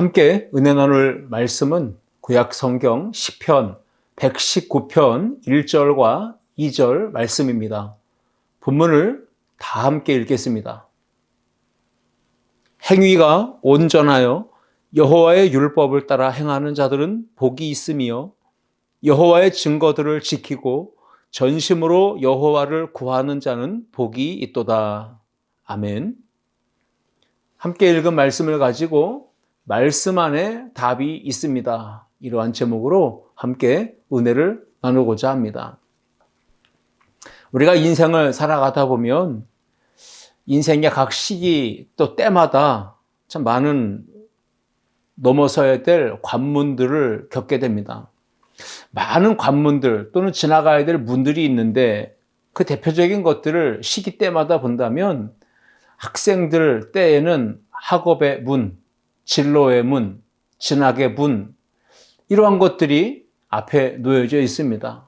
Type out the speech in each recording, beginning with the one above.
함께 은혜 나눌 말씀은 구약 성경 시편 119편 1절과 2절 말씀입니다. 본문을 다 함께 읽겠습니다. 행위가 온전하여 여호와의 율법을 따라 행하는 자들은 복이 있으며 여호와의 증거들을 지키고 전심으로 여호와를 구하는 자는 복이 있도다. 아멘. 함께 읽은 말씀을 가지고 말씀 안에 답이 있습니다. 이러한 제목으로 함께 은혜를 나누고자 합니다. 우리가 인생을 살아가다 보면 인생의 각 시기 또 때마다 참 많은 넘어서야 될 관문들을 겪게 됩니다. 많은 관문들 또는 지나가야 될 문들이 있는데 그 대표적인 것들을 시기 때마다 본다면 학생들 때에는 학업의 문, 진로의 문, 진학의 문, 이러한 것들이 앞에 놓여져 있습니다.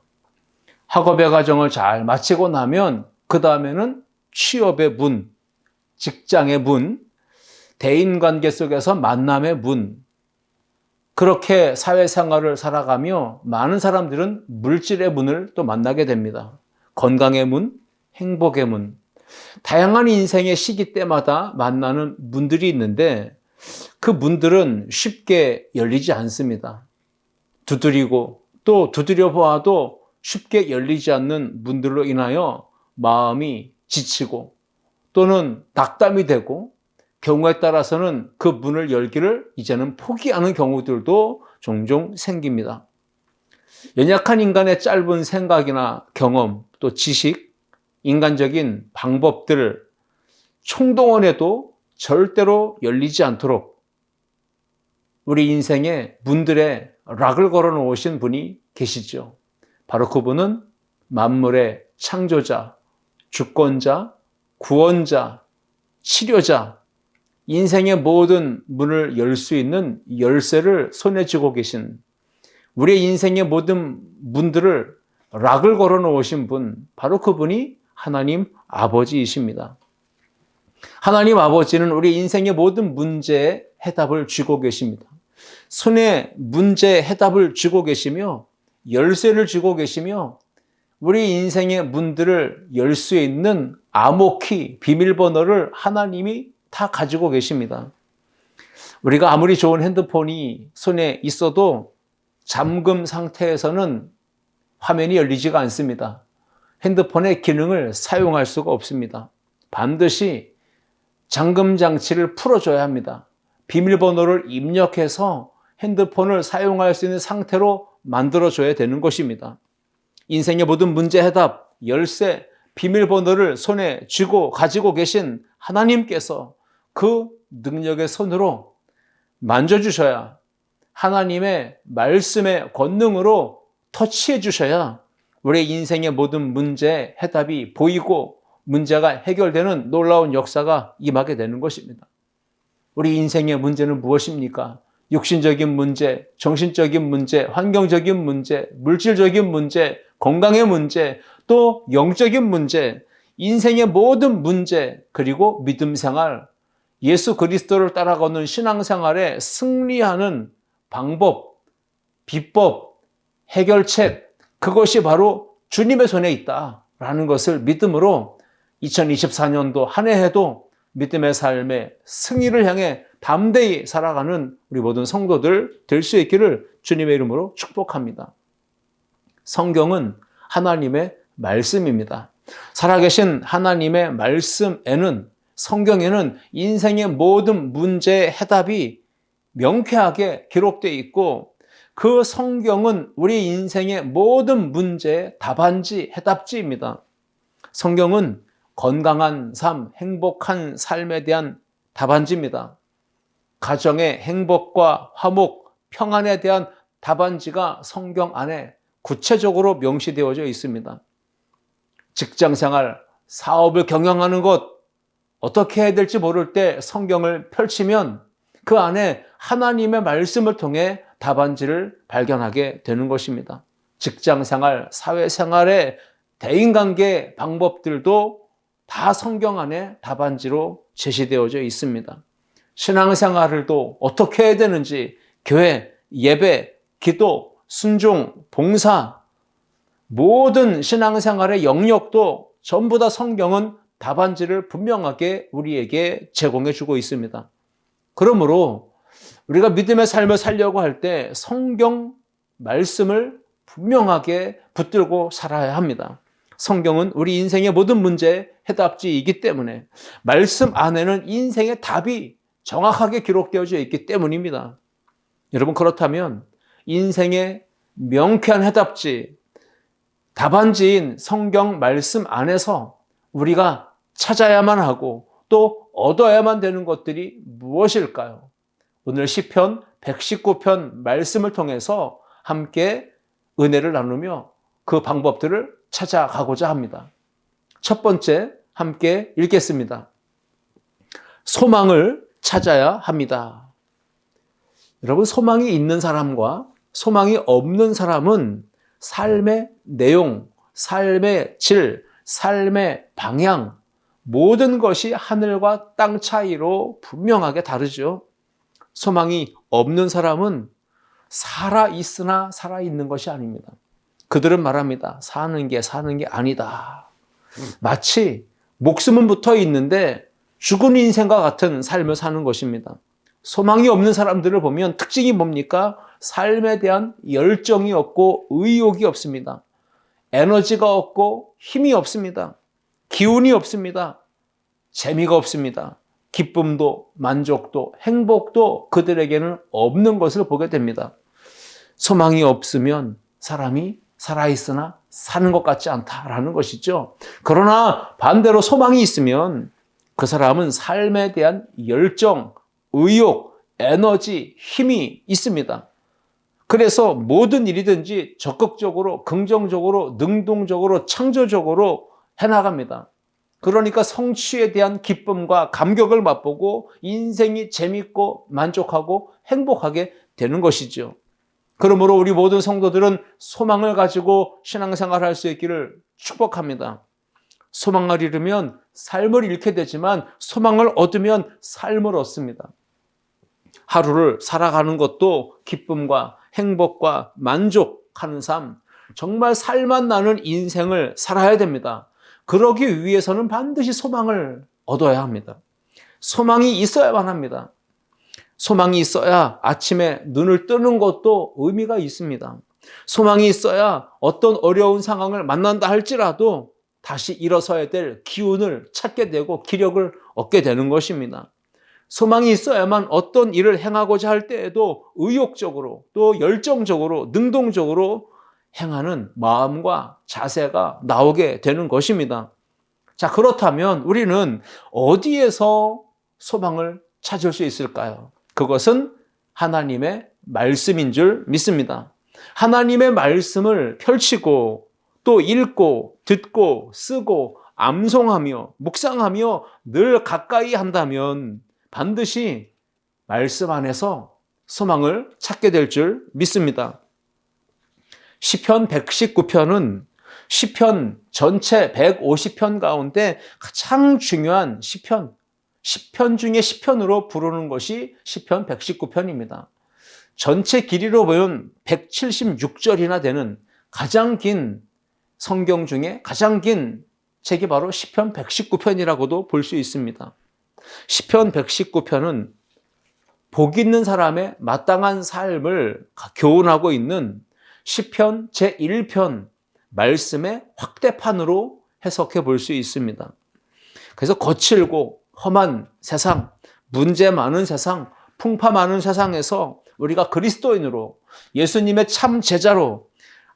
학업의 과정을 잘 마치고 나면 그 다음에는 취업의 문, 직장의 문, 대인관계 속에서 만남의 문, 그렇게 사회생활을 살아가며 많은 사람들은 물질의 문을 또 만나게 됩니다. 건강의 문, 행복의 문, 다양한 인생의 시기 때마다 만나는 문들이 있는데 그 문들은 쉽게 열리지 않습니다. 두드리고 또 두드려 보아도 쉽게 열리지 않는 문들로 인하여 마음이 지치고 또는 낙담이 되고 경우에 따라서는 그 문을 열기를 이제는 포기하는 경우들도 종종 생깁니다. 연약한 인간의 짧은 생각이나 경험 또 지식, 인간적인 방법들을 총동원해도 절대로 열리지 않도록 우리 인생의 문들에 락을 걸어 놓으신 분이 계시죠. 바로 그분은 만물의 창조자, 주권자, 구원자, 치료자, 인생의 모든 문을 열 수 있는 열쇠를 손에 쥐고 계신, 우리의 인생의 모든 문들을 락을 걸어 놓으신 분, 바로 그분이 하나님 아버지이십니다. 하나님 아버지는 우리 인생의 모든 문제에 해답을 쥐고 계십니다. 손에 문제의 해답을 쥐고 계시며 열쇠를 쥐고 계시며 우리 인생의 문들을 열 수 있는 암호키, 비밀번호를 하나님이 다 가지고 계십니다. 우리가 아무리 좋은 핸드폰이 손에 있어도 잠금 상태에서는 화면이 열리지가 않습니다. 핸드폰의 기능을 사용할 수가 없습니다. 반드시 잠금 장치를 풀어줘야 합니다. 비밀번호를 입력해서 핸드폰을 사용할 수 있는 상태로 만들어줘야 되는 것입니다. 인생의 모든 문제 해답, 열쇠, 비밀번호를 손에 쥐고 가지고 계신 하나님께서 그 능력의 손으로 만져주셔야, 하나님의 말씀의 권능으로 터치해 주셔야 우리 인생의 모든 문제의 해답이 보이고 문제가 해결되는 놀라운 역사가 임하게 되는 것입니다. 우리 인생의 문제는 무엇입니까? 육신적인 문제, 정신적인 문제, 환경적인 문제, 물질적인 문제, 건강의 문제, 또 영적인 문제, 인생의 모든 문제, 그리고 믿음 생활, 예수 그리스도를 따라가는 신앙생활에 승리하는 방법, 비법, 해결책, 그것이 바로 주님의 손에 있다라는 것을 믿음으로 2024년도 한 해에도 믿음의 삶의 승리를 향해 담대히 살아가는 우리 모든 성도들 될 수 있기를 주님의 이름으로 축복합니다. 성경은 하나님의 말씀입니다. 살아계신 하나님의 말씀에는, 성경에는 인생의 모든 문제의 해답이 명쾌하게 기록되어 있고 그 성경은 우리 인생의 모든 문제의 답안지, 해답지입니다. 성경은 건강한 삶, 행복한 삶에 대한 답안지입니다. 가정의 행복과 화목, 평안에 대한 답안지가 성경 안에 구체적으로 명시되어져 있습니다. 직장생활, 사업을 경영하는 것, 어떻게 해야 될지 모를 때 성경을 펼치면 그 안에 하나님의 말씀을 통해 답안지를 발견하게 되는 것입니다. 직장생활, 사회생활의 대인관계 방법들도 다 성경 안에 답안지로 제시되어져 있습니다. 신앙생활을 또 어떻게 해야 되는지 교회, 예배, 기도, 순종, 봉사 모든 신앙생활의 영역도 전부 다 성경은 답안지를 분명하게 우리에게 제공해 주고 있습니다. 그러므로 우리가 믿음의 삶을 살려고 할 때 성경 말씀을 분명하게 붙들고 살아야 합니다. 성경은 우리 인생의 모든 문제의 해답지이기 때문에 말씀 안에는 인생의 답이 정확하게 기록되어져 있기 때문입니다. 여러분, 그렇다면 인생의 명쾌한 해답지, 답안지인 성경 말씀 안에서 우리가 찾아야만 하고 또 얻어야만 되는 것들이 무엇일까요? 오늘 시편 119편 말씀을 통해서 함께 은혜를 나누며 그 방법들을 찾아가고자 합니다. 첫 번째, 함께 읽겠습니다. 소망을 찾아야 합니다. 여러분, 소망이 있는 사람과 소망이 없는 사람은 삶의 내용, 삶의 질, 삶의 방향, 모든 것이 하늘과 땅 차이로 분명하게 다르죠. 소망이 없는 사람은 살아있으나 살아있는 것이 아닙니다. 그들은 말합니다. 사는 게 아니다. 마치 목숨은 붙어 있는데 죽은 인생과 같은 삶을 사는 것입니다. 소망이 없는 사람들을 보면 특징이 뭡니까? 삶에 대한 열정이 없고 의욕이 없습니다. 에너지가 없고 힘이 없습니다. 기운이 없습니다. 재미가 없습니다. 기쁨도 만족도 행복도 그들에게는 없는 것을 보게 됩니다. 소망이 없으면 사람이 살아있으나 사는 것 같지 않다라는 것이죠. 그러나 반대로 소망이 있으면 그 사람은 삶에 대한 열정, 의욕, 에너지, 힘이 있습니다. 그래서 모든 일이든지 적극적으로, 긍정적으로, 능동적으로, 창조적으로 해나갑니다. 그러니까 성취에 대한 기쁨과 감격을 맛보고 인생이 재밌고 만족하고 행복하게 되는 것이죠. 그러므로 우리 모든 성도들은 소망을 가지고 신앙생활할 수 있기를 축복합니다. 소망을 잃으면 삶을 잃게 되지만 소망을 얻으면 삶을 얻습니다. 하루를 살아가는 것도 기쁨과 행복과 만족하는 삶, 정말 살맛 나는 인생을 살아야 됩니다. 그러기 위해서는 반드시 소망을 얻어야 합니다. 소망이 있어야만 합니다. 소망이 있어야 아침에 눈을 뜨는 것도 의미가 있습니다. 소망이 있어야 어떤 어려운 상황을 만난다 할지라도 다시 일어서야 될 기운을 찾게 되고 기력을 얻게 되는 것입니다. 소망이 있어야만 어떤 일을 행하고자 할 때에도 의욕적으로 또 열정적으로 능동적으로 행하는 마음과 자세가 나오게 되는 것입니다. 자, 그렇다면 우리는 어디에서 소망을 찾을 수 있을까요? 그것은 하나님의 말씀인 줄 믿습니다. 하나님의 말씀을 펼치고 또 읽고 듣고 쓰고 암송하며 묵상하며 늘 가까이 한다면 반드시 말씀 안에서 소망을 찾게 될 줄 믿습니다. 시편 119편은 시편 전체 150편 가운데 가장 중요한 시편 10편 중에 10편으로 부르는 것이 시편 119편입니다. 전체 길이로 보면 176절이나 되는 가장 긴 성경 중에 가장 긴 책이 바로 시편 119편이라고도 볼 수 있습니다. 시편 119편은 복 있는 사람의 마땅한 삶을 교훈하고 있는 시편 제1편 말씀의 확대판으로 해석해 볼 수 있습니다. 그래서 거칠고 험한 세상, 문제 많은 세상, 풍파 많은 세상에서 우리가 그리스도인으로 예수님의 참 제자로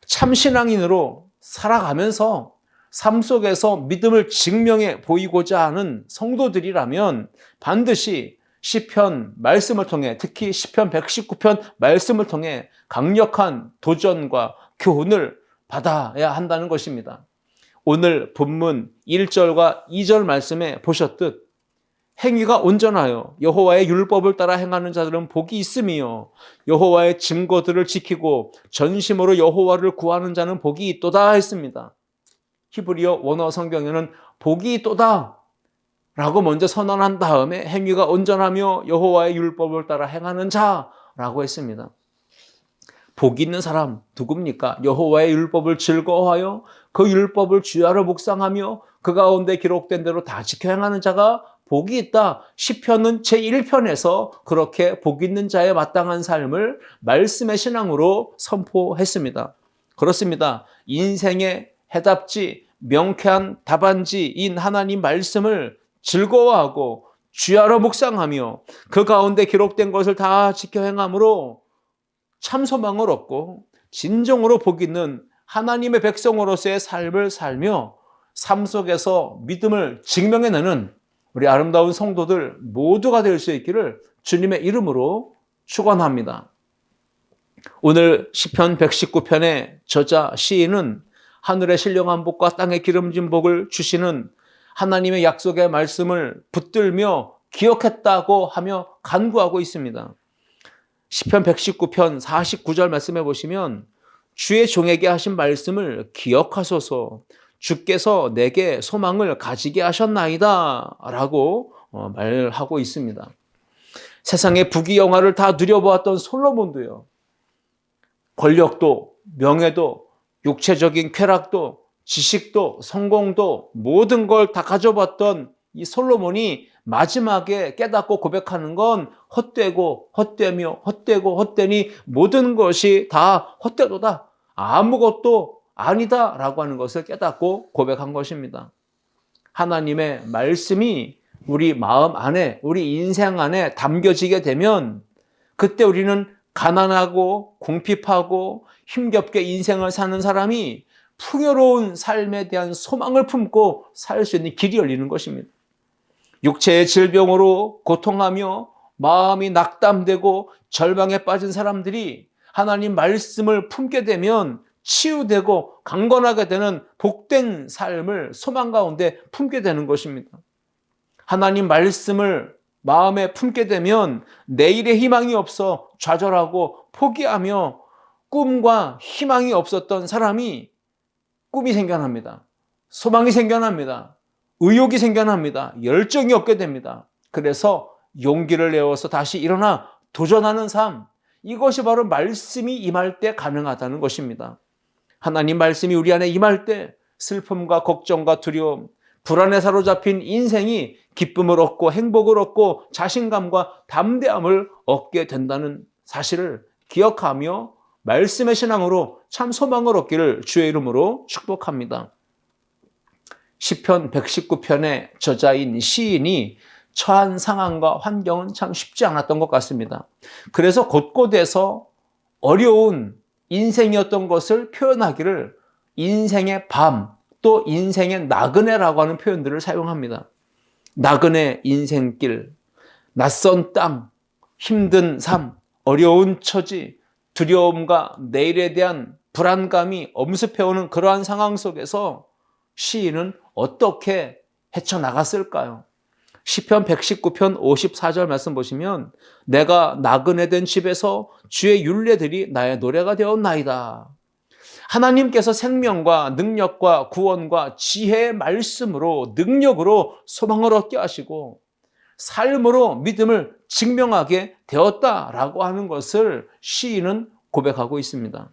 참 신앙인으로 살아가면서 삶 속에서 믿음을 증명해 보이고자 하는 성도들이라면 반드시 시편 말씀을 통해 특히 시편 119편 말씀을 통해 강력한 도전과 교훈을 받아야 한다는 것입니다. 오늘 본문 1절과 2절 말씀에 보셨듯 행위가 온전하여 여호와의 율법을 따라 행하는 자들은 복이 있으며 여호와의 증거들을 지키고 전심으로 여호와를 구하는 자는 복이 있도다 했습니다. 히브리어 원어 성경에는 복이 있도다 라고 먼저 선언한 다음에 행위가 온전하며 여호와의 율법을 따라 행하는 자라고 했습니다. 복 있는 사람 누굽니까? 여호와의 율법을 즐거워하여 그 율법을 주야로 묵상하며 그 가운데 기록된 대로 다 지켜 행하는 자가 복이 있다. 시편은 제1편에서 그렇게 복 있는 자의 마땅한 삶을 말씀의 신앙으로 선포했습니다. 그렇습니다. 인생의 해답지, 명쾌한 답안지인 하나님 말씀을 즐거워하고 주야로 묵상하며 그 가운데 기록된 것을 다 지켜 행함으로 참 소망을 얻고 진정으로 복 있는 하나님의 백성으로서의 삶을 살며 삶 속에서 믿음을 증명해내는 우리 아름다운 성도들 모두가 될 수 있기를 주님의 이름으로 축원합니다. 오늘 시편 119편의 저자 시인은 하늘의 신령한 복과 땅의 기름진 복을 주시는 하나님의 약속의 말씀을 붙들며 기억했다고 하며 간구하고 있습니다. 시편 119편 49절 말씀해 보시면 주의 종에게 하신 말씀을 기억하소서 주께서 내게 소망을 가지게 하셨나이다 라고 말하고 있습니다. 세상의 부귀영화를 다 누려보았던 솔로몬도요. 권력도 명예도 육체적인 쾌락도 지식도 성공도 모든 걸 다 가져봤던 이 솔로몬이 마지막에 깨닫고 고백하는 건 헛되고 헛되며 헛되고 헛되니 모든 것이 다 헛되도다. 아무것도 아니다 라고 하는 것을 깨닫고 고백한 것입니다. 하나님의 말씀이 우리 마음 안에 우리 인생 안에 담겨지게 되면 그때 우리는 가난하고 궁핍하고 힘겹게 인생을 사는 사람이 풍요로운 삶에 대한 소망을 품고 살 수 있는 길이 열리는 것입니다. 육체의 질병으로 고통하며 마음이 낙담되고 절망에 빠진 사람들이 하나님 말씀을 품게 되면 치유되고 강건하게 되는 복된 삶을 소망 가운데 품게 되는 것입니다. 하나님 말씀을 마음에 품게 되면 내일의 희망이 없어 좌절하고 포기하며 꿈과 희망이 없었던 사람이 꿈이 생겨납니다. 소망이 생겨납니다. 의욕이 생겨납니다. 열정이 없게 됩니다. 그래서 용기를 내어서 다시 일어나 도전하는 삶, 이것이 바로 말씀이 임할 때 가능하다는 것입니다. 하나님 말씀이 우리 안에 임할 때 슬픔과 걱정과 두려움, 불안에 사로잡힌 인생이 기쁨을 얻고 행복을 얻고 자신감과 담대함을 얻게 된다는 사실을 기억하며 말씀의 신앙으로 참 소망을 얻기를 주의 이름으로 축복합니다. 시편 119편의 저자인 시인이 처한 상황과 환경은 참 쉽지 않았던 것 같습니다. 그래서 곳곳에서 어려운 인생이었던 것을 표현하기를 인생의 밤, 또 인생의 나그네라고 하는 표현들을 사용합니다. 나그네 인생길, 낯선 땅, 힘든 삶, 어려운 처지, 두려움과 내일에 대한 불안감이 엄습해오는 그러한 상황 속에서 시인은 어떻게 헤쳐나갔을까요? 시편 119편 54절 말씀 보시면 내가 나그네 된 집에서 주의 율례들이 나의 노래가 되었나이다. 하나님께서 생명과 능력과 구원과 지혜의 말씀으로 능력으로 소망을 얻게 하시고 삶으로 믿음을 증명하게 되었다라고 하는 것을 시인은 고백하고 있습니다.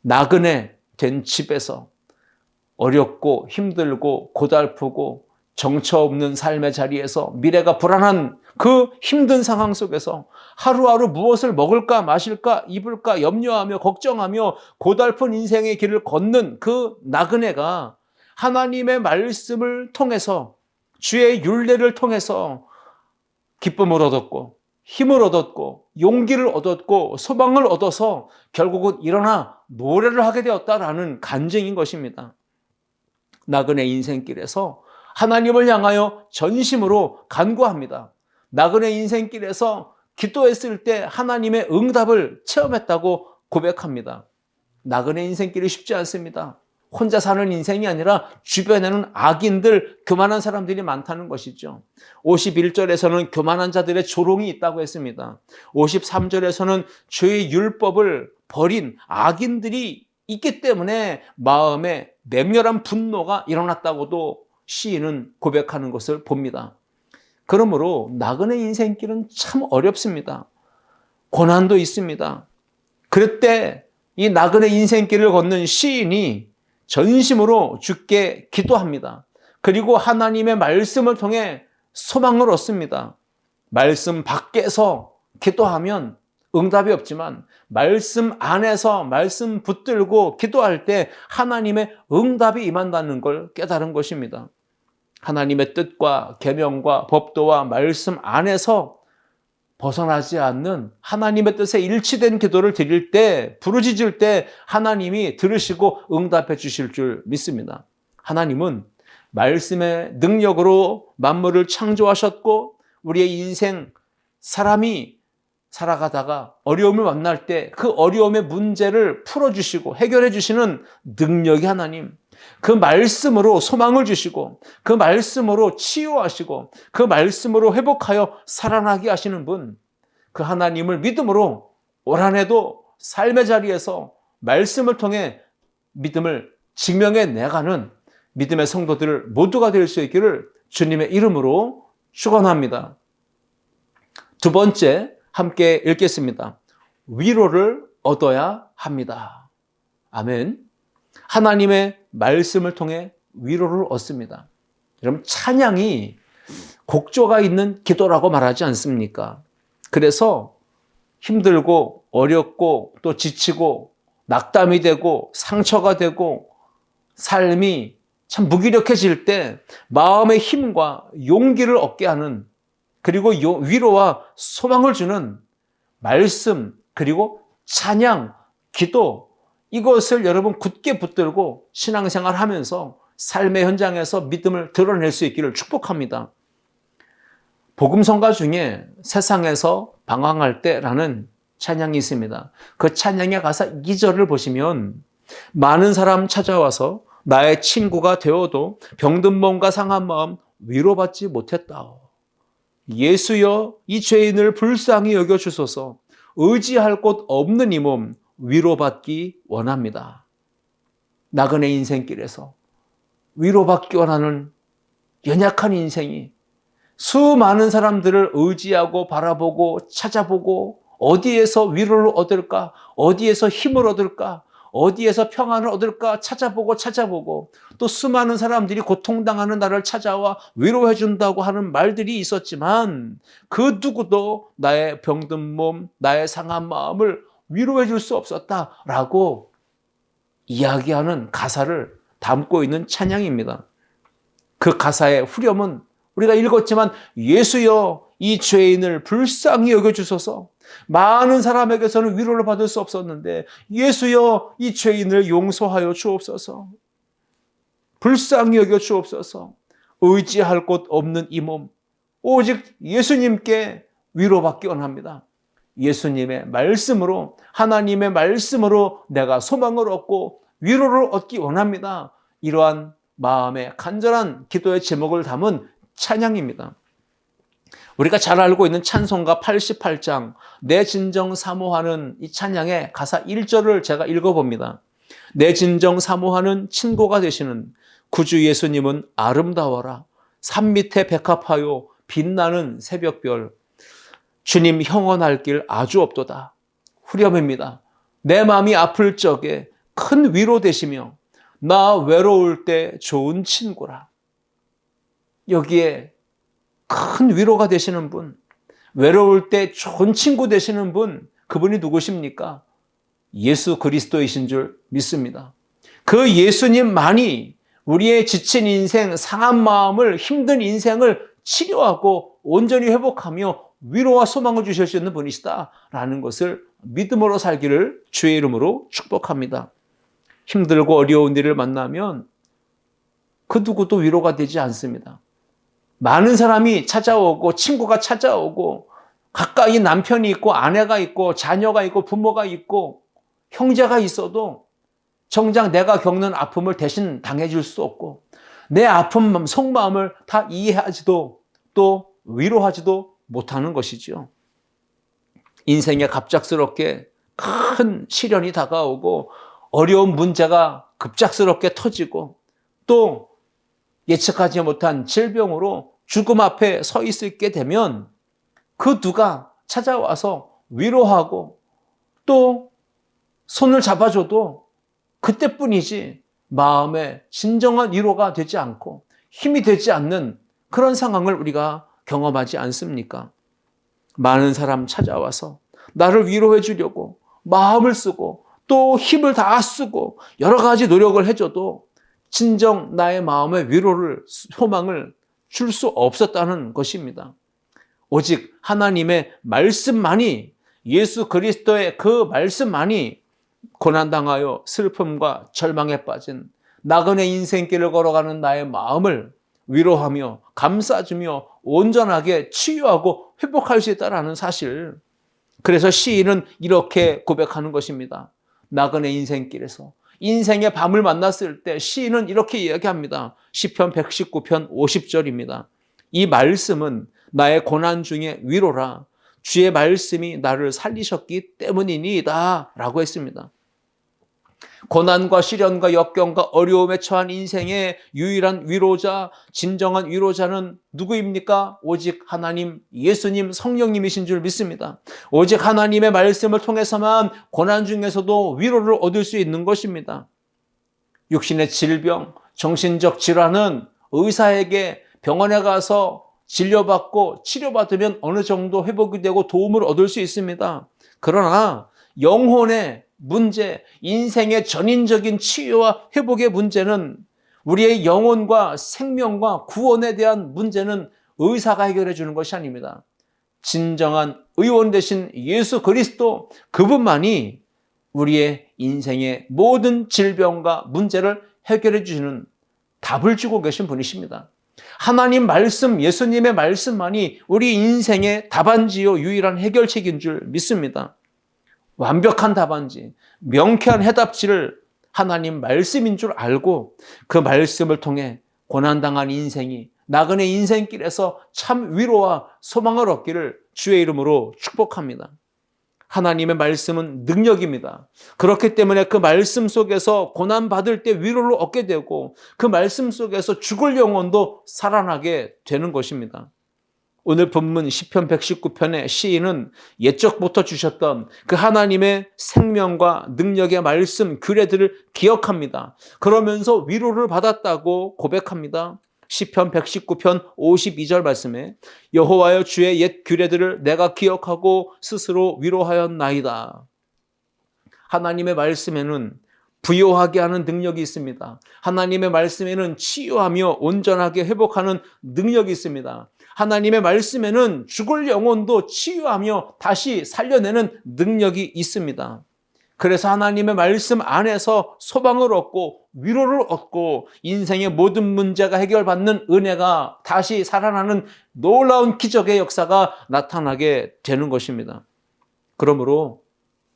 나그네 된 집에서 어렵고 힘들고 고달프고 정처 없는 삶의 자리에서 미래가 불안한 그 힘든 상황 속에서 하루하루 무엇을 먹을까 마실까 입을까 염려하며 걱정하며 고달픈 인생의 길을 걷는 그 나그네가 하나님의 말씀을 통해서 주의 율례를 통해서 기쁨을 얻었고 힘을 얻었고 용기를 얻었고 소망을 얻어서 결국은 일어나 노래를 하게 되었다라는 간증인 것입니다. 나그네 인생길에서 하나님을 향하여 전심으로 간구합니다. 나그네 인생길에서 기도했을 때 하나님의 응답을 체험했다고 고백합니다. 나그네 인생길이 쉽지 않습니다. 혼자 사는 인생이 아니라 주변에는 악인들, 교만한 사람들이 많다는 것이죠. 51절에서는 교만한 자들의 조롱이 있다고 했습니다. 53절에서는 주의 율법을 버린 악인들이 있기 때문에 마음에 맹렬한 분노가 일어났다고도 시인은 고백하는 것을 봅니다. 그러므로 나그네 인생길은 참 어렵습니다. 고난도 있습니다. 그럴 때 이 나그네 인생길을 걷는 시인이 전심으로 주께 기도합니다. 그리고 하나님의 말씀을 통해 소망을 얻습니다. 말씀 밖에서 기도하면 응답이 없지만 말씀 안에서 말씀 붙들고 기도할 때 하나님의 응답이 임한다는 걸 깨달은 것입니다. 하나님의 뜻과 계명과 법도와 말씀 안에서 벗어나지 않는 하나님의 뜻에 일치된 기도를 드릴 때, 부르짖을 때 하나님이 들으시고 응답해 주실 줄 믿습니다. 하나님은 말씀의 능력으로 만물을 창조하셨고 우리의 인생 사람이 살아가다가 어려움을 만날 때 그 어려움의 문제를 풀어주시고 해결해 주시는 능력이 하나님, 그 말씀으로 소망을 주시고 그 말씀으로 치유하시고 그 말씀으로 회복하여 살아나게 하시는 분, 그 하나님을 믿음으로 올 한 해도 삶의 자리에서 말씀을 통해 믿음을 증명해 내가는 믿음의 성도들 모두가 될 수 있기를 주님의 이름으로 축원합니다. 두 번째, 함께 읽겠습니다. 위로를 얻어야 합니다. 아멘. 하나님의 말씀을 통해 위로를 얻습니다. 여러분, 찬양이 곡조가 있는 기도라고 말하지 않습니까? 그래서 힘들고 어렵고 또 지치고 낙담이 되고 상처가 되고 삶이 참 무기력해질 때 마음의 힘과 용기를 얻게 하는, 그리고 위로와 소망을 주는 말씀, 그리고 찬양, 기도, 이것을 여러분 굳게 붙들고 신앙생활 하면서 삶의 현장에서 믿음을 드러낼 수 있기를 축복합니다. 복음성가 중에 세상에서 방황할 때라는 찬양이 있습니다. 그 찬양의 가사 2절을 보시면 많은 사람 찾아와서 나의 친구가 되어도 병든 몸과 상한 마음 위로받지 못했다. 예수여 이 죄인을 불쌍히 여겨주소서. 의지할 곳 없는 이 몸 위로받기 원합니다. 나그네 인생길에서 위로받기 원하는 연약한 인생이 수많은 사람들을 의지하고 바라보고 찾아보고 어디에서 위로를 얻을까? 어디에서 힘을 얻을까? 어디에서 평안을 얻을까 찾아보고 또 수많은 사람들이 고통당하는 나를 찾아와 위로해 준다고 하는 말들이 있었지만 그 누구도 나의 병든 몸, 나의 상한 마음을 위로해 줄 수 없었다라고 이야기하는 가사를 담고 있는 찬양입니다. 그 가사의 후렴은 우리가 읽었지만 예수여 이 죄인을 불쌍히 여겨주소서. 많은 사람에게서는 위로를 받을 수 없었는데 예수여 이 죄인을 용서하여 주옵소서. 불쌍히 여겨 주옵소서. 의지할 곳 없는 이 몸 오직 예수님께 위로받기 원합니다. 예수님의 말씀으로, 하나님의 말씀으로 내가 소망을 얻고 위로를 얻기 원합니다. 이러한 마음의 간절한 기도의 제목을 담은 찬양입니다. 우리가 잘 알고 있는 찬송가 88장 내 진정 사모하는 이 찬양의 가사 1절을 제가 읽어봅니다. 내 진정 사모하는 친구가 되시는 구주 예수님은 아름다워라. 산 밑에 백합하여 빛나는 새벽별. 주님 형언할 길 아주 없도다. 후렴입니다. 내 마음이 아플 적에 큰 위로 되시며 나 외로울 때 좋은 친구라. 여기에 큰 위로가 되시는 분, 외로울 때 좋은 친구 되시는 분, 그분이 누구십니까? 예수 그리스도이신 줄 믿습니다. 그 예수님만이 우리의 지친 인생, 상한 마음을, 힘든 인생을 치료하고 온전히 회복하며 위로와 소망을 주실 수 있는 분이시다라는 것을 믿음으로 살기를 주의 이름으로 축복합니다. 힘들고 어려운 일을 만나면 그 누구도 위로가 되지 않습니다. 많은 사람이 찾아오고 친구가 찾아오고 가까이 남편이 있고 아내가 있고 자녀가 있고 부모가 있고 형제가 있어도 정작 내가 겪는 아픔을 대신 당해줄 수 없고 내 아픈 속마음을 다 이해하지도 또 위로하지도 못하는 것이죠. 인생에 갑작스럽게 큰 시련이 다가오고 어려운 문제가 급작스럽게 터지고 또 예측하지 못한 질병으로 죽음 앞에 서 있게 되면 그 누가 찾아와서 위로하고 또 손을 잡아줘도 그때뿐이지 마음에 진정한 위로가 되지 않고 힘이 되지 않는 그런 상황을 우리가 경험하지 않습니까? 많은 사람 찾아와서 나를 위로해 주려고 마음을 쓰고 또 힘을 다 쓰고 여러 가지 노력을 해줘도 진정 나의 마음의 위로를, 소망을 줄 수 없었다는 것입니다. 오직 하나님의 말씀만이, 예수 그리스도의 그 말씀만이 고난당하여 슬픔과 절망에 빠진 나그네 인생길을 걸어가는 나의 마음을 위로하며 감싸주며 온전하게 치유하고 회복할 수 있다는 사실. 그래서 시인은 이렇게 고백하는 것입니다. 나그네 인생길에서 인생의 밤을 만났을 때 시인은 이렇게 이야기합니다. 시편 119편 50절입니다. 이 말씀은 나의 고난 중에 위로라. 주의 말씀이 나를 살리셨기 때문이니이다 라고 했습니다. 고난과 시련과 역경과 어려움에 처한 인생의 유일한 위로자, 진정한 위로자는 누구입니까? 오직 하나님, 예수님, 성령님이신 줄 믿습니다. 오직 하나님의 말씀을 통해서만 고난 중에서도 위로를 얻을 수 있는 것입니다. 육신의 질병, 정신적 질환은 의사에게 병원에 가서 진료받고 치료받으면 어느 정도 회복이 되고 도움을 얻을 수 있습니다. 그러나 영혼의 문제, 인생의 전인적인 치유와 회복의 문제는, 우리의 영혼과 생명과 구원에 대한 문제는 의사가 해결해 주는 것이 아닙니다. 진정한 의원 되신 예수 그리스도, 그분만이 우리의 인생의 모든 질병과 문제를 해결해 주시는 답을 주고 계신 분이십니다. 하나님 말씀, 예수님의 말씀만이 우리 인생의 답안지요 유일한 해결책인 줄 믿습니다. 완벽한 답안지, 명쾌한 해답지를 하나님 말씀인 줄 알고 그 말씀을 통해 고난당한 인생이 나그네 인생길에서 참 위로와 소망을 얻기를 주의 이름으로 축복합니다. 하나님의 말씀은 능력입니다. 그렇기 때문에 그 말씀 속에서 고난받을 때 위로를 얻게 되고 그 말씀 속에서 죽을 영혼도 살아나게 되는 것입니다. 오늘 본문 시편 119편의 시인은 옛적부터 주셨던 그 하나님의 생명과 능력의 말씀, 규례들을 기억합니다. 그러면서 위로를 받았다고 고백합니다. 시편 119편 52절 말씀에 여호와여 주의 옛 규례들을 내가 기억하고 스스로 위로하였나이다. 하나님의 말씀에는 부요하게 하는 능력이 있습니다. 하나님의 말씀에는 치유하며 온전하게 회복하는 능력이 있습니다. 하나님의 말씀에는 죽을 영혼도 치유하며 다시 살려내는 능력이 있습니다. 그래서 하나님의 말씀 안에서 소망을 얻고 위로를 얻고 인생의 모든 문제가 해결받는 은혜가 다시 살아나는 놀라운 기적의 역사가 나타나게 되는 것입니다. 그러므로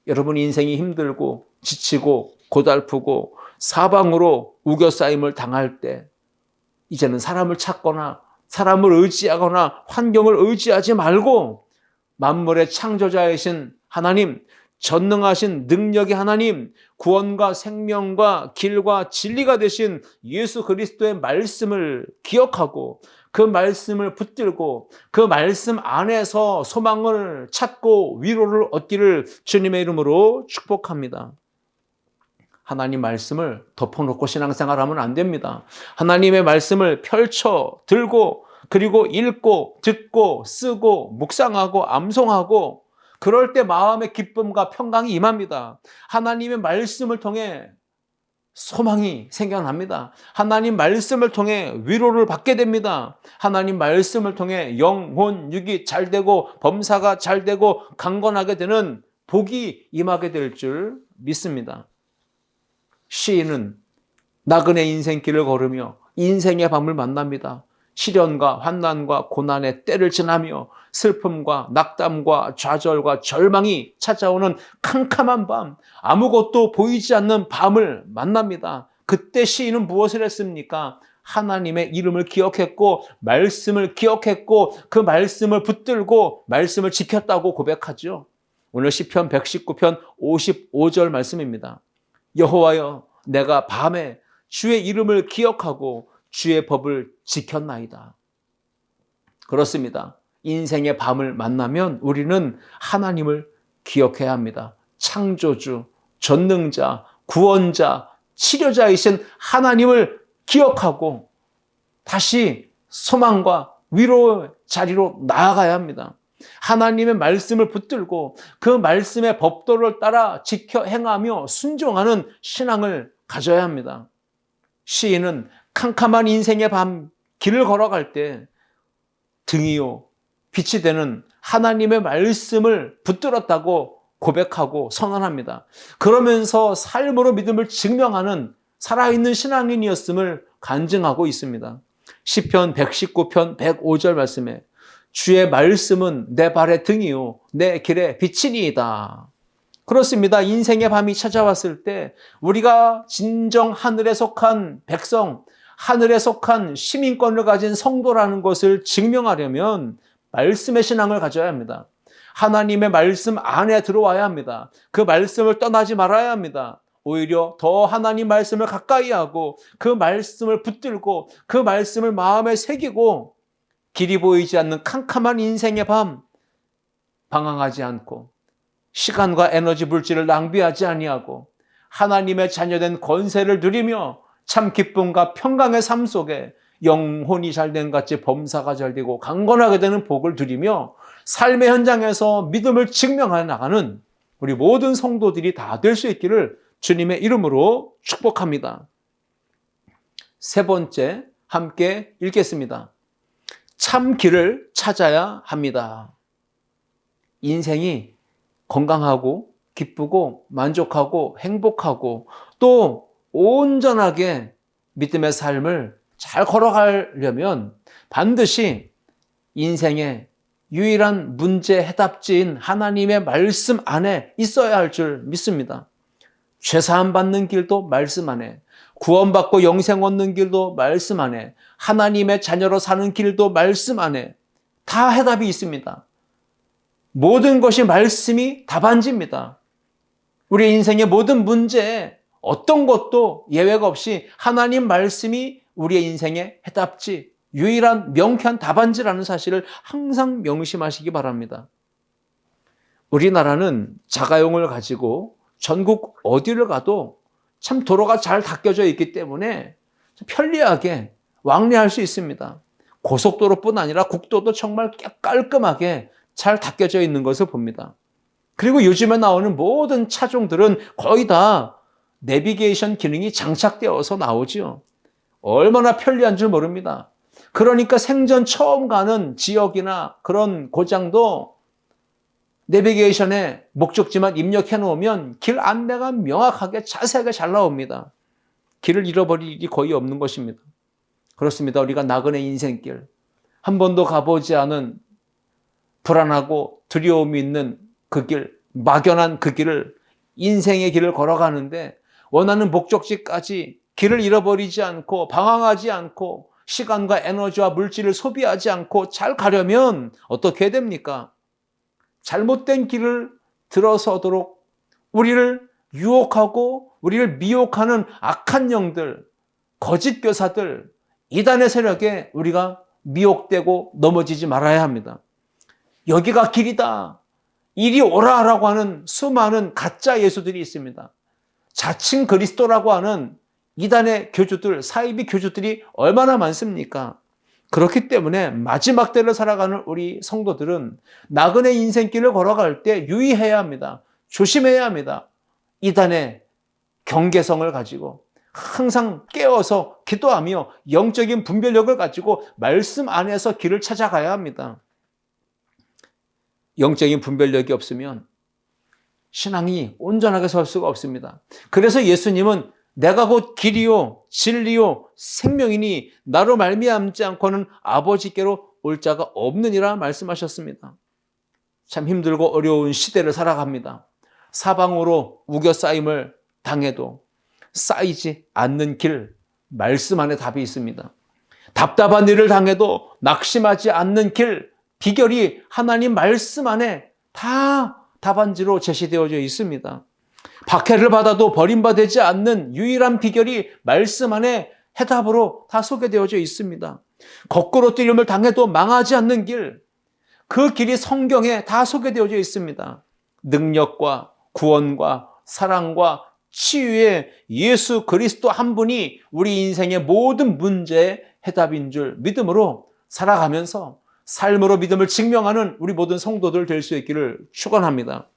여러분 인생이 힘들고 지치고 고달프고 사방으로 우겨싸임을 당할 때 이제는 사람을 찾거나 사람을 의지하거나 환경을 의지하지 말고 만물의 창조자이신 하나님, 전능하신 능력의 하나님, 구원과 생명과 길과 진리가 되신 예수 그리스도의 말씀을 기억하고 그 말씀을 붙들고 그 말씀 안에서 소망을 찾고 위로를 얻기를 주님의 이름으로 축복합니다. 하나님 말씀을 덮어놓고 신앙생활하면 안 됩니다. 하나님의 말씀을 펼쳐 들고 그리고 읽고 듣고 쓰고 묵상하고 암송하고 그럴 때 마음의 기쁨과 평강이 임합니다. 하나님의 말씀을 통해 소망이 생겨납니다. 하나님 말씀을 통해 위로를 받게 됩니다. 하나님 말씀을 통해 영혼, 육이 잘 되고 범사가 잘 되고 강건하게 되는 복이 임하게 될 줄 믿습니다. 시인은 나그네 인생길을 걸으며 인생의 밤을 만납니다. 시련과 환난과 고난의 때를 지나며 슬픔과 낙담과 좌절과 절망이 찾아오는 캄캄한 밤, 아무것도 보이지 않는 밤을 만납니다. 그때 시인은 무엇을 했습니까? 하나님의 이름을 기억했고 말씀을 기억했고 그 말씀을 붙들고 말씀을 지켰다고 고백하죠. 오늘 시편 119편 55절 말씀입니다. 여호와여, 내가 밤에 주의 이름을 기억하고 주의 법을 지켰나이다. 그렇습니다. 인생의 밤을 만나면 우리는 하나님을 기억해야 합니다. 창조주, 전능자, 구원자, 치료자이신 하나님을 기억하고 다시 소망과 위로의 자리로 나아가야 합니다. 하나님의 말씀을 붙들고 그 말씀의 법도를 따라 지켜 행하며 순종하는 신앙을 가져야 합니다. 시인은 캄캄한 인생의 밤 길을 걸어갈 때 등이요 빛이 되는 하나님의 말씀을 붙들었다고 고백하고 선언합니다. 그러면서 삶으로 믿음을 증명하는 살아있는 신앙인이었음을 간증하고 있습니다. 시편 119편 105절 말씀에 주의 말씀은 내 발의 등이요 내 길의 빛이니이다. 그렇습니다. 인생의 밤이 찾아왔을 때 우리가 진정 하늘에 속한 백성, 하늘에 속한 시민권을 가진 성도라는 것을 증명하려면 말씀의 신앙을 가져야 합니다. 하나님의 말씀 안에 들어와야 합니다. 그 말씀을 떠나지 말아야 합니다. 오히려 더 하나님 말씀을 가까이 하고 그 말씀을 붙들고 그 말씀을 마음에 새기고 길이 보이지 않는 캄캄한 인생의 밤 방황하지 않고 시간과 에너지 물질을 낭비하지 아니하고 하나님의 자녀된 권세를 누리며 참 기쁨과 평강의 삶 속에 영혼이 잘된 같이 범사가 잘되고 강건하게 되는 복을 누리며 삶의 현장에서 믿음을 증명해 나가는 우리 모든 성도들이 다 될 수 있기를 주님의 이름으로 축복합니다. 세 번째, 함께 읽겠습니다. 참 길을 찾아야 합니다. 인생이 건강하고 기쁘고 만족하고 행복하고 또 온전하게 믿음의 삶을 잘 걸어가려면 반드시 인생의 유일한 문제 해답지인 하나님의 말씀 안에 있어야 할 줄 믿습니다. 죄사함 받는 길도 말씀 안에, 구원받고 영생 얻는 길도 말씀 안에, 하나님의 자녀로 사는 길도 말씀 안에 다 해답이 있습니다. 모든 것이 말씀이 답안지입니다. 우리 인생의 모든 문제에 어떤 것도 예외가 없이 하나님 말씀이 우리의 인생의 해답지, 유일한 명쾌한 답안지라는 사실을 항상 명심하시기 바랍니다. 우리나라는 자가용을 가지고 전국 어디를 가도 참 도로가 잘 닦여져 있기 때문에 편리하게 왕래할 수 있습니다. 고속도로뿐 아니라 국도도 정말 깔끔하게 잘 닦여져 있는 것을 봅니다. 그리고 요즘에 나오는 모든 차종들은 거의 다 내비게이션 기능이 장착되어서 나오지요. 얼마나 편리한 줄 모릅니다. 그러니까 생전 처음 가는 지역이나 그런 고장도 내비게이션에 목적지만 입력해 놓으면 길 안내가 명확하게 자세하게 잘 나옵니다. 길을 잃어버릴 일이 거의 없는 것입니다. 그렇습니다. 우리가 나그네 인생길, 한 번도 가보지 않은 불안하고 두려움이 있는 그 길, 막연한 그 길을, 인생의 길을 걸어가는데 원하는 목적지까지 길을 잃어버리지 않고 방황하지 않고 시간과 에너지와 물질을 소비하지 않고 잘 가려면 어떻게 해야 됩니까? 잘못된 길을 들어서도록 우리를 유혹하고 우리를 미혹하는 악한 영들, 거짓 교사들, 이단의 세력에 우리가 미혹되고 넘어지지 말아야 합니다. 여기가 길이다, 이리 오라라고 하는 수많은 가짜 예수들이 있습니다. 자칭 그리스도라고 하는 이단의 교주들, 사이비 교주들이 얼마나 많습니까? 그렇기 때문에 마지막 때를 살아가는 우리 성도들은 나그네 인생길을 걸어갈 때 유의해야 합니다. 조심해야 합니다. 이단의 경계성을 가지고 항상 깨어서 기도하며 영적인 분별력을 가지고 말씀 안에서 길을 찾아가야 합니다. 영적인 분별력이 없으면 신앙이 온전하게 설 수가 없습니다. 그래서 예수님은 내가 곧 길이요 진리요 생명이니 나로 말미암지 않고는 아버지께로 올 자가 없느니라 말씀하셨습니다. 참 힘들고 어려운 시대를 살아갑니다. 사방으로 우겨싸임을 당해도 쌓이지 않는 길, 말씀 안에 답이 있습니다. 답답한 일을 당해도 낙심하지 않는 길, 비결이 하나님 말씀 안에 다 답안지로 제시되어져 있습니다. 박해를 받아도 버림받지 않는 유일한 비결이 말씀 안에 해답으로 다 소개되어져 있습니다. 거꾸로 뛰림을 당해도 망하지 않는 길, 그 길이 성경에 다 소개되어져 있습니다. 능력과 구원과 사랑과 치유의 예수 그리스도 한 분이 우리 인생의 모든 문제의 해답인 줄 믿음으로 살아가면서 삶으로 믿음을 증명하는 우리 모든 성도들 될 수 있기를 축원합니다.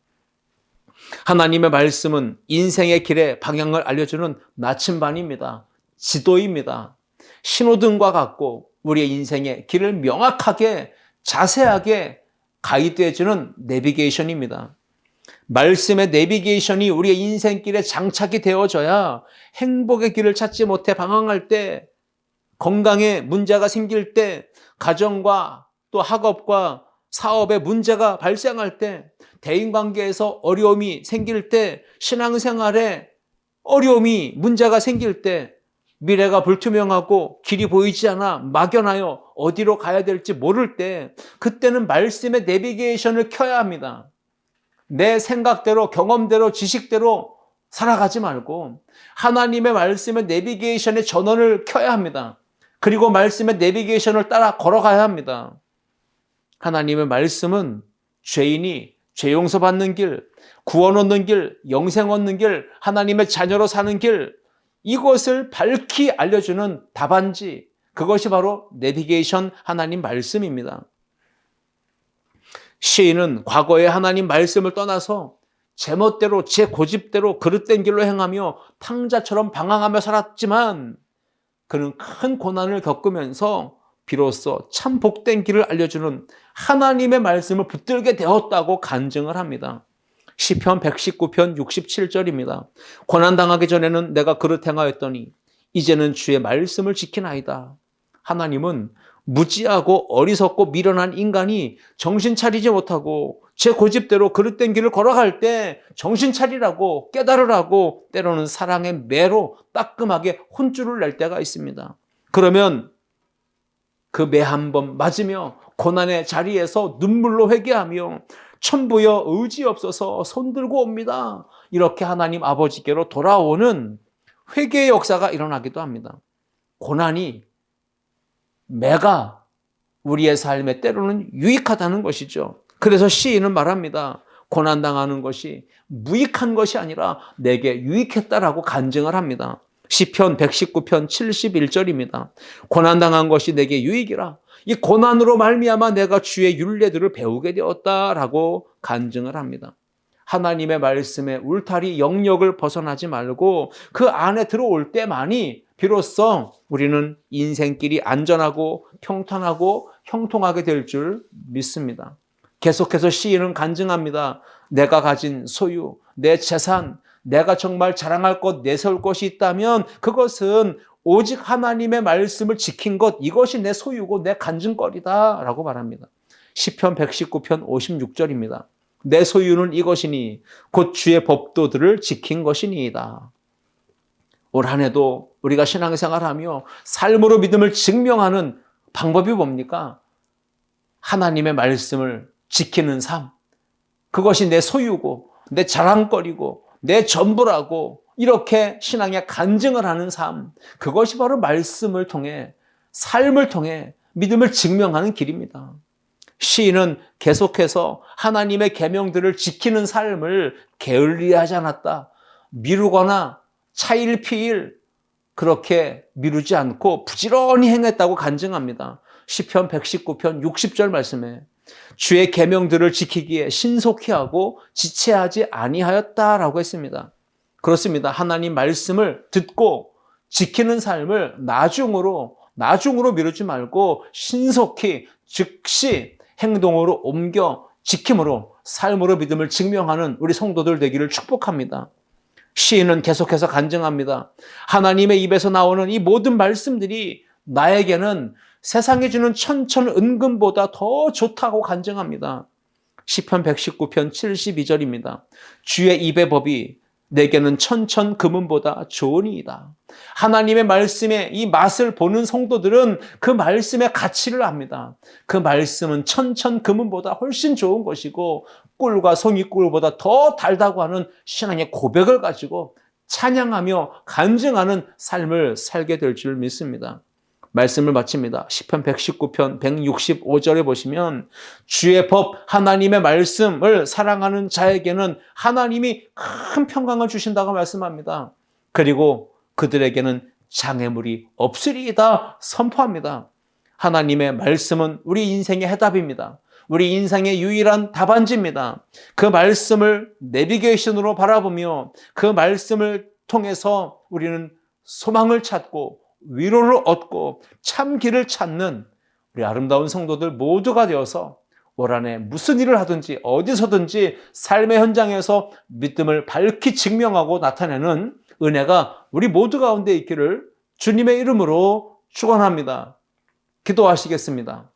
하나님의 말씀은 인생의 길의 방향을 알려주는 나침반입니다. 지도입니다. 신호등과 같고 우리의 인생의 길을 명확하게 자세하게 가이드해주는 내비게이션입니다. 말씀의 내비게이션이 우리의 인생길에 장착이 되어져야 행복의 길을 찾지 못해 방황할 때, 건강에 문제가 생길 때, 가정과 또 학업과 사업에 문제가 발생할 때, 대인관계에서 어려움이 생길 때, 신앙생활에 어려움이 문제가 생길 때, 미래가 불투명하고 길이 보이지 않아 막연하여 어디로 가야 될지 모를 때, 그때는 말씀의 내비게이션을 켜야 합니다. 내 생각대로, 경험대로, 지식대로 살아가지 말고 하나님의 말씀의 내비게이션의 전원을 켜야 합니다. 그리고 말씀의 내비게이션을 따라 걸어가야 합니다. 하나님의 말씀은 죄인이 죄 용서받는 길, 구원 얻는 길, 영생 얻는 길, 하나님의 자녀로 사는 길, 이것을 밝히 알려주는 답안지, 그것이 바로 내비게이션 하나님 말씀입니다. 시인은 과거에 하나님 말씀을 떠나서 제멋대로 제 고집대로 그릇된 길로 행하며 탕자처럼 방황하며 살았지만 그는 큰 고난을 겪으면서 비로소 참 복된 길을 알려주는 하나님의 말씀을 붙들게 되었다고 간증을 합니다. 시편 119편 67절입니다. 고난당하기 전에는 내가 그릇 행하였더니 이제는 주의 말씀을 지키나이다. 하나님은 무지하고 어리석고 미련한 인간이 정신 차리지 못하고 제 고집대로 그릇된 길을 걸어갈 때 정신 차리라고 깨달으라고 때로는 사랑의 매로 따끔하게 혼쭐을 낼 때가 있습니다. 그러면 그 매 한 번 맞으며 고난의 자리에서 눈물로 회개하며 천부여 의지 없어서 손들고 옵니다. 이렇게 하나님 아버지께로 돌아오는 회개의 역사가 일어나기도 합니다. 고난이 매가 우리의 삶에 때로는 유익하다는 것이죠. 그래서 시인은 말합니다. 고난당하는 것이 무익한 것이 아니라 내게 유익했다라고 간증을 합니다. 시편 119편 71절입니다. 고난당한 것이 내게 유익이라. 이 고난으로 말미암아 내가 주의 율례들을 배우게 되었다라고 간증을 합니다. 하나님의 말씀에 울타리 영역을 벗어나지 말고 그 안에 들어올 때만이 비로소 우리는 인생길이 안전하고 평탄하고 형통하게 될 줄 믿습니다. 계속해서 시인은 간증합니다. 내가 가진 소유, 내 재산, 내가 정말 자랑할 것, 내세울 것이 있다면 그것은 오직 하나님의 말씀을 지킨 것, 이것이 내 소유고 내 간증거리다 라고 말합니다. 시편 119편 56절입니다. 내 소유는 이것이니 곧 주의 법도들을 지킨 것이니이다. 올 한 해도 우리가 신앙생활하며 삶으로 믿음을 증명하는 방법이 뭡니까? 하나님의 말씀을 지키는 삶. 그것이 내 소유고 내 자랑거리고 내 전부라고 이렇게 신앙에 간증을 하는 삶. 그것이 바로 말씀을 통해 삶을 통해 믿음을 증명하는 길입니다. 시인은 계속해서 하나님의 계명들을 지키는 삶을 게을리하지 않았다. 미루거나 차일피일 그렇게 미루지 않고 부지런히 행했다고 간증합니다. 시편 119편 60절 말씀에 주의 계명들을 지키기에 신속히 하고 지체하지 아니하였다라고 했습니다. 그렇습니다. 하나님 말씀을 듣고 지키는 삶을 나중으로 미루지 말고 신속히 즉시 행동으로 옮겨 지킴으로 삶으로 믿음을 증명하는 우리 성도들 되기를 축복합니다. 시인은 계속해서 간증합니다. 하나님의 입에서 나오는 이 모든 말씀들이 나에게는 세상이 주는 천천은금보다 더 좋다고 간증합니다. 시편 119편 72절입니다. 주의 입의 법이 내게는 천천금은보다 좋으니이다. 하나님의 말씀의 이 맛을 보는 성도들은 그 말씀의 가치를 압니다. 그 말씀은 천천금은보다 훨씬 좋은 것이고 꿀과 송이꿀보다 더 달다고 하는 신앙의 고백을 가지고 찬양하며 간증하는 삶을 살게 될 줄 믿습니다. 말씀을 마칩니다. 시편 119편 165절에 보시면 주의 법 하나님의 말씀을 사랑하는 자에게는 하나님이 큰 평강을 주신다고 말씀합니다. 그리고 그들에게는 장애물이 없으리이다 선포합니다. 하나님의 말씀은 우리 인생의 해답입니다. 우리 인생의 유일한 답안지입니다. 그 말씀을 내비게이션으로 바라보며 그 말씀을 통해서 우리는 소망을 찾고 위로를 얻고 참 길을 찾는 우리 아름다운 성도들 모두가 되어서 올 한해 무슨 일을 하든지 어디서든지 삶의 현장에서 믿음을 밝히 증명하고 나타내는 은혜가 우리 모두 가운데 있기를 주님의 이름으로 축원합니다. 기도하시겠습니다.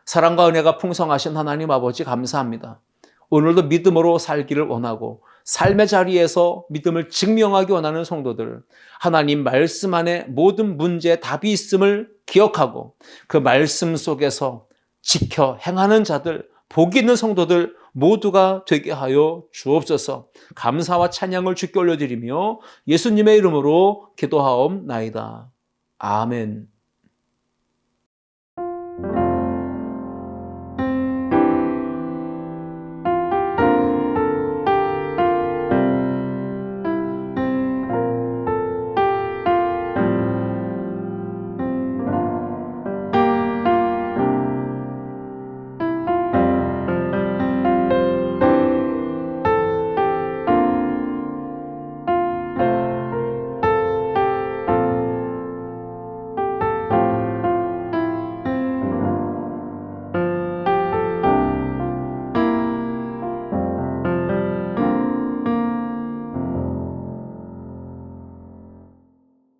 사랑과 은혜가 풍성하신 하나님 아버지 감사합니다. 오늘도 믿음으로 살기를 원하고 삶의 자리에서 믿음을 증명하기 원하는 성도들, 하나님 말씀 안에 모든 문제에 답이 있음을 기억하고 그 말씀 속에서 지켜 행하는 자들, 복 있는 성도들 모두가 되게 하여 주옵소서. 감사와 찬양을 주께 올려드리며 예수님의 이름으로 기도하옵나이다. 아멘.